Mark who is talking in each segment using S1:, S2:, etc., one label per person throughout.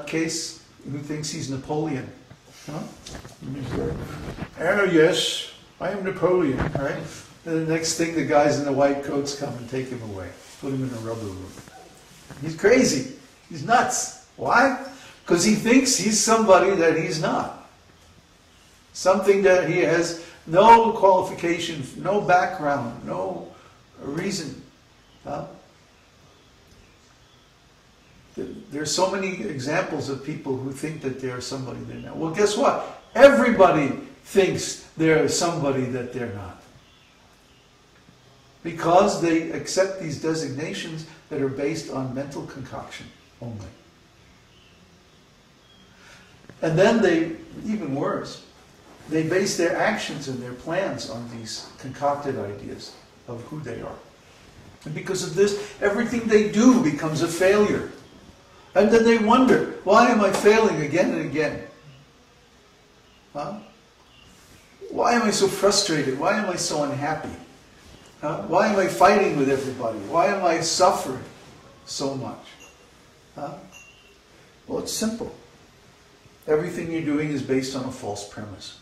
S1: case who thinks he's Napoleon. Huh? Oh yes, I am Napoleon, right? And the next thing, the guys in the white coats come and take him away, put him in a rubber room. He's crazy. He's nuts. Why? Because he thinks he's somebody that he's not. Something that he has no qualification, no background, no reason. Huh? There's so many examples of people who think that they're somebody they're not. Well, guess what? Everybody thinks they're somebody that they're not. Because they accept these designations that are based on mental concoction only. And then they, even worse, they base their actions and their plans on these concocted ideas of who they are. And because of this, everything they do becomes a failure. And then they wonder, why am I failing again and again? Huh? Why am I so frustrated? Why am I so unhappy? Huh? Why am I fighting with everybody? Why am I suffering so much? Huh? Well, it's simple. Everything you're doing is based on a false premise.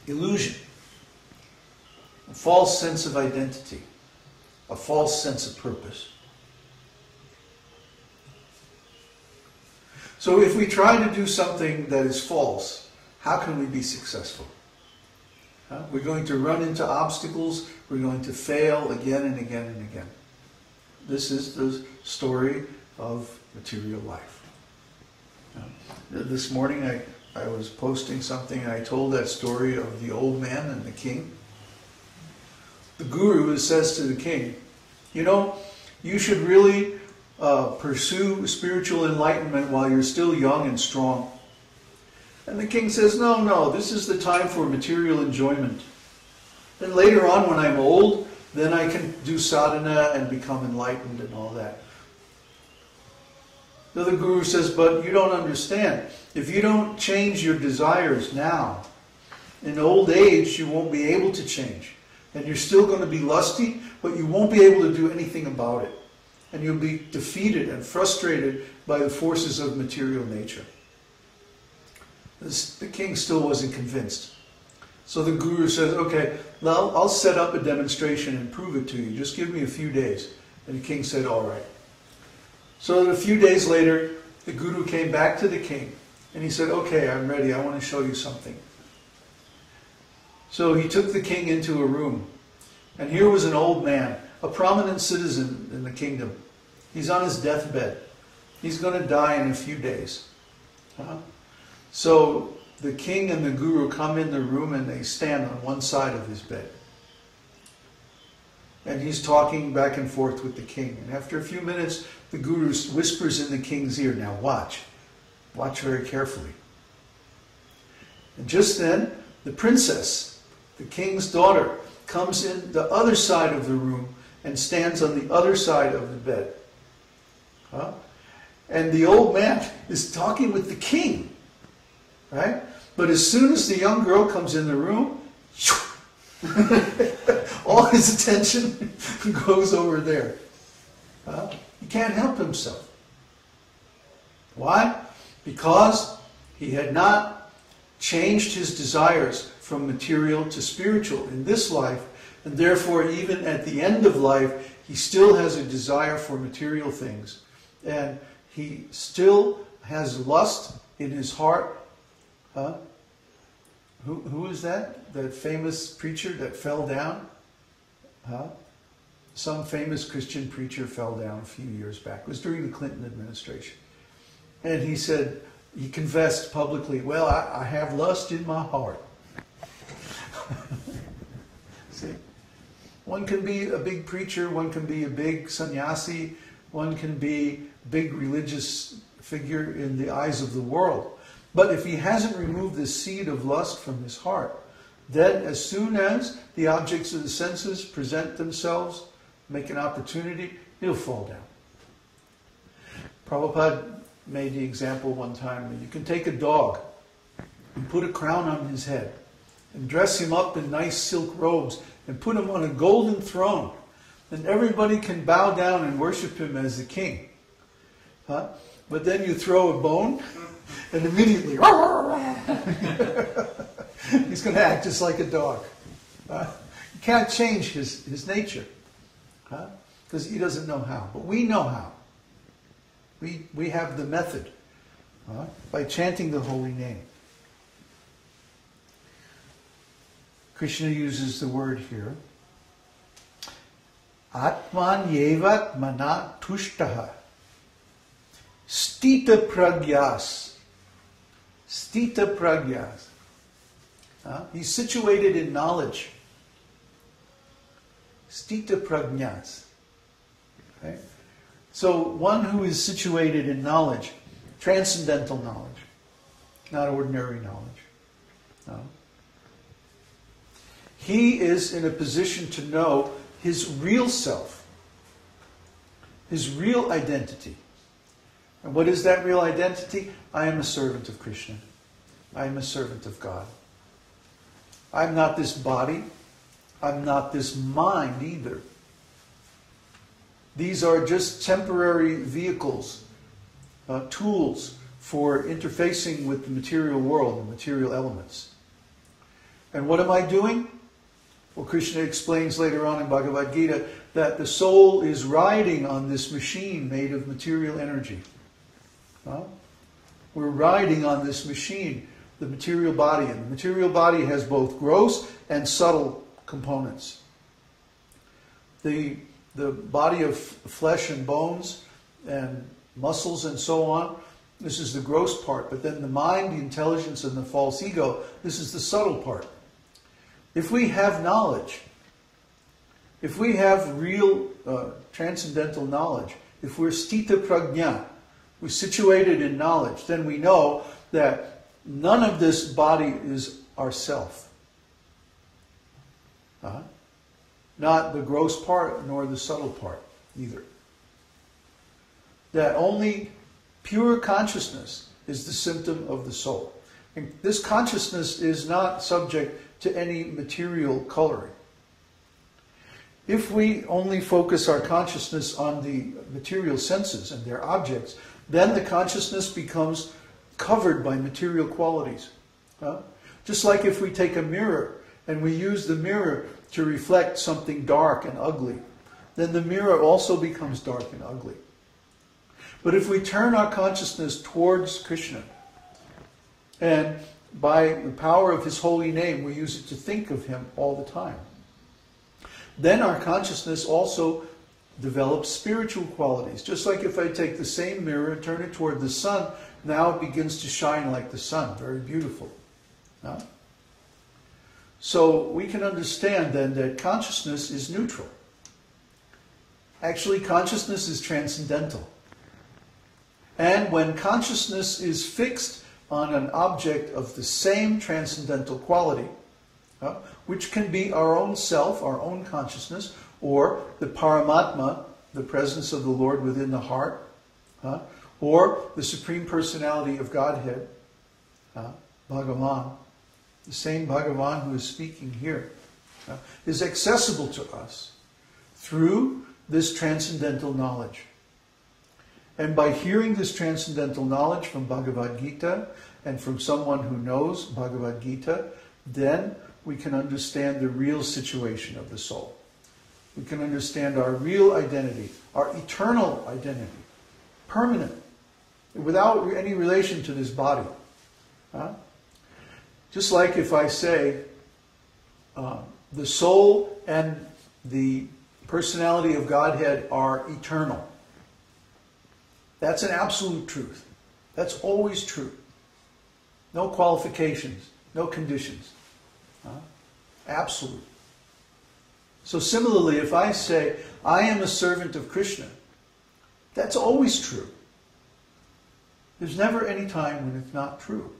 S1: Illusion. A false sense of identity. A false sense of purpose. So if we try to do something that is false, how can we be successful? We're going to run into obstacles. We're going to fail again and again and again. This is the story of material life. This morning I was posting something and I told that story of the old man and the king. The guru says to the king, you know, you should really pursue spiritual enlightenment while you're still young and strong. And the king says, no, this is the time for material enjoyment. Then later on, when I'm old, then I can do sadhana and become enlightened and all that. So the guru says, but you don't understand. If you don't change your desires now, in old age you won't be able to change. And you're still going to be lusty, but you won't be able to do anything about it. And you'll be defeated and frustrated by the forces of material nature. The king still wasn't convinced. So the guru says, okay, now I'll set up a demonstration and prove it to you. Just give me a few days. And the king said, all right. So a few days later, the guru came back to the king. And he said, okay, I'm ready. I want to show you something. So he took the king into a room. And here was an old man, a prominent citizen in the kingdom. He's on his deathbed. He's going to die in a few days. So the king and the guru come in the room and they stand on one side of his bed. And he's talking back and forth with the king. And after a few minutes, the guru whispers in the king's ear, now watch. Watch very carefully. And just then, the princess, the king's daughter, comes in the other side of the room and stands on the other side of the bed. And the old man is talking with the king. Right? But as soon as the young girl comes in the room, all his attention goes over there. He can't help himself. Why? Because he had not changed his desires from material to spiritual in this life, and therefore even at the end of life he still has a desire for material things, and he still has lust in his heart. Who is that? That famous preacher that fell down? Some famous Christian preacher fell down a few years back. It was during the Clinton administration. And he said, he confessed publicly, well, I have lust in my heart. See? One can be a big preacher, one can be a big sannyasi, one can be a big religious figure in the eyes of the world. But if he hasn't removed the seed of lust from his heart, then as soon as the objects of the senses present themselves, make an opportunity, he'll fall down. Prabhupada made the example one time that you can take a dog and put a crown on his head and dress him up in nice silk robes and put him on a golden throne, and everybody can bow down and worship him as the king. Huh? But then you throw a bone, and immediately he's going to act just like a dog. You can't change his nature, because he doesn't know how. But we know how. We have the method by chanting the holy name. Krishna uses the word here. ātmany evātmanā tuṣṭaḥ. Sthita-prajñas. Sthita-prajñas. He's situated in knowledge. Sthita-prajñas. Okay? So one who is situated in knowledge, transcendental knowledge, not ordinary knowledge. No. He is in a position to know his real self, his real identity. And what is that real identity? I am a servant of Krishna. I am a servant of God. I'm not this body. I'm not this mind either. These are just temporary vehicles, tools for interfacing with the material world, the material elements. And what am I doing? Well, Krishna explains later on in Bhagavad-gītā that the soul is riding on this machine made of material energy. We're riding on this machine, the material body. And the material body has both gross and subtle components. The body of flesh and bones and muscles and so on, this is the gross part. But then the mind, the intelligence, and the false ego, this is the subtle part. If we have knowledge, if we have real transcendental knowledge, if we're sthita-prajñas, we're situated in knowledge, then we know that none of this body is ourself. Not the gross part nor the subtle part either. That only pure consciousness is the symptom of the soul. And this consciousness is not subject to any material coloring. If we only focus our consciousness on the material senses and their objects, then the consciousness becomes covered by material qualities. Just like if we take a mirror and we use the mirror to reflect something dark and ugly, then the mirror also becomes dark and ugly. But if we turn our consciousness towards Krishna, and by the power of his holy name, we use it to think of him all the time, then our consciousness also develops spiritual qualities. Just like if I take the same mirror and turn it toward the sun, now it begins to shine like the sun. Very beautiful. So we can understand then that consciousness is neutral. Actually, consciousness is transcendental. And when consciousness is fixed on an object of the same transcendental quality, which can be our own self, our own consciousness, or the Paramatma, the presence of the Lord within the heart, or the Supreme Personality of Godhead, Bhagavan, the same Bhagavan who is speaking here, is accessible to us through this transcendental knowledge. And by hearing this transcendental knowledge from Bhagavad-gītā and from someone who knows Bhagavad-gītā, then we can understand the real situation of the soul. We can understand our real identity, our eternal identity, permanent, without any relation to this body. Just like if I say the soul and the personality of Godhead are eternal. That's an absolute truth. That's always true. No qualifications, no conditions. Absolute. So similarly, if I say, I am a servant of Krishna, that's always true. There's never any time when it's not true.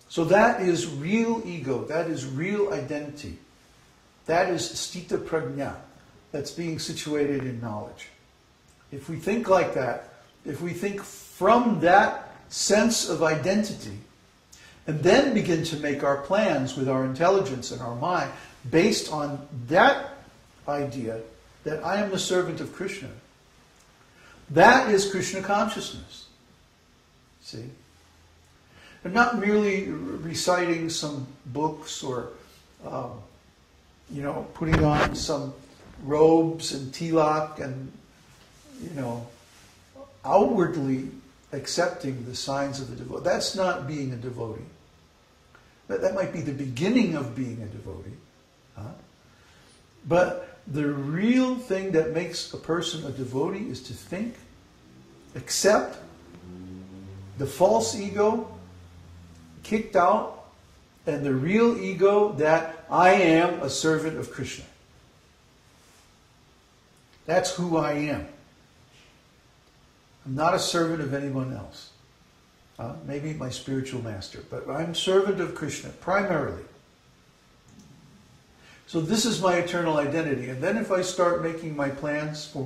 S1: So that is real ego. That is real identity. That is sthita-prajñas. That's being situated in knowledge. If we think like that, if we think from that sense of identity, and then begin to make our plans with our intelligence and our mind based on that idea that I am the servant of Krishna, That is Krishna consciousness. See? And not merely reciting some books or, putting on some robes and tilak and, outwardly accepting the signs of a devotee. That's not being a devotee. That might be the beginning of being a devotee. But the real thing that makes a person a devotee is to think, accept the false ego, kicked out, and the real ego that I am a servant of Krishna. That's who I am. I'm not a servant of anyone else. Maybe my spiritual master, but I'm servant of Krishna, primarily. So this is my eternal identity. And then if I start making my plans for my